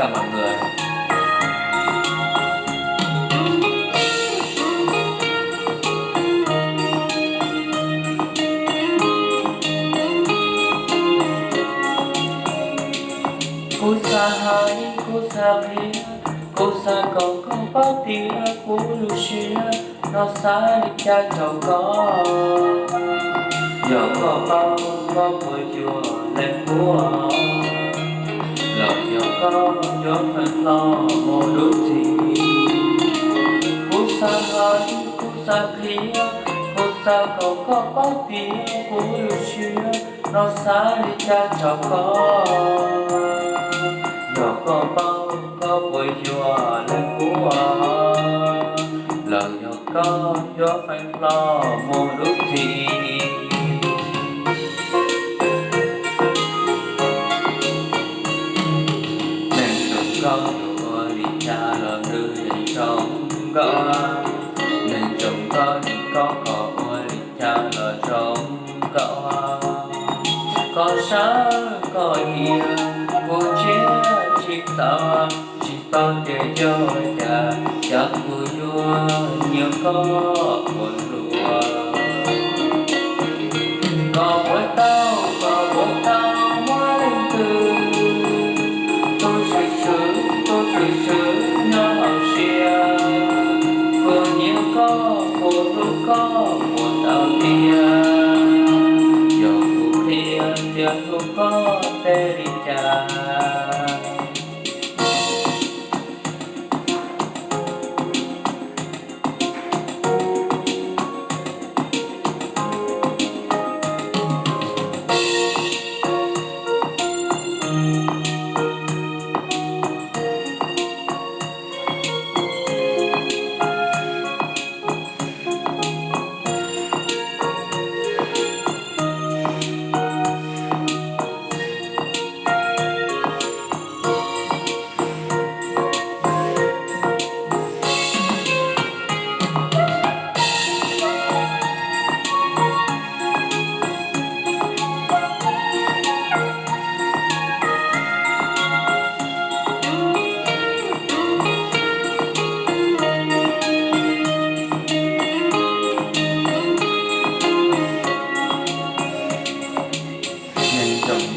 cả mọi người. Cô xa hai, cô xa phía, cô xa còn có bao tia của Lucia, nó xa đi cha cháu con. Giờ có bao có vừa chùa lên búa, lời giờ có nhớ phần lo một đôi gì. Cô xa hai, cô xa phía, cô xa còn có bao tia của Lucia, nó xa đi cha cháu con. Giờ có bao có buổi chùa lên búa, lời giờ có gió phanh lo một lúc gì. Nên chúng con chùa đi cha lời đưa đến trong gõ, nên chúng con đi có đi cha lời trong gõ. Có sáng có hiền cô chết chỉ ta chỉ ta để cho cha chắc vui vua nhiều có buồn lụa. Có mỗi tao mỗi từ tôi sự nó xia vừa nhiều có buồn lúc có buồn tao tia giờ cuộc thiên giờ cuộc có thể đi cha.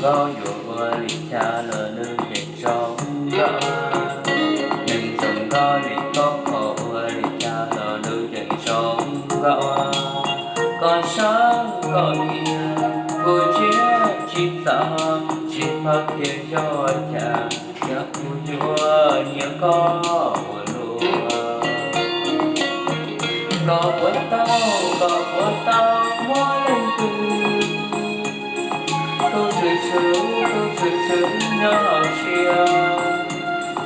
Có vừa đi cha lời đưa về trong gõ, nhưng chúng có đi có khổ đi cha lời đưa về trong gõ. Còn sáng có kia cô chết chỉ ta chỉ phát hiện cho cha chắc vui vua nhiều có buồn lụa. Có của tao mỗi từ tôi sự nó chia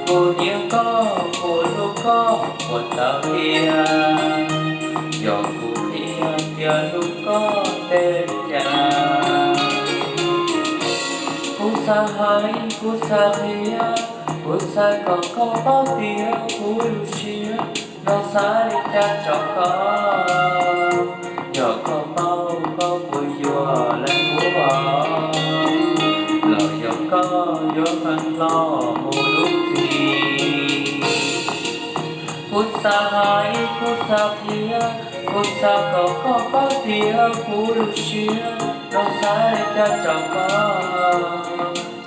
cô nhiều có cô lúc có một tao kia giờ cô kia lúc có tên cha. Cô xa hai cô xa phía cô xa còn có bao tia của Lucia nó xa đi cha cho con. Giờ có bao có buổi chùa lên búa, lời giờ có gió phanh lo một lúc gì. Phút xa hai phút xa phía phút xa có bao tia của Lucia nó xa đi cha cho con.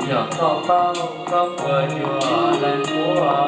Giờ có bao có buổi chùa lên búa.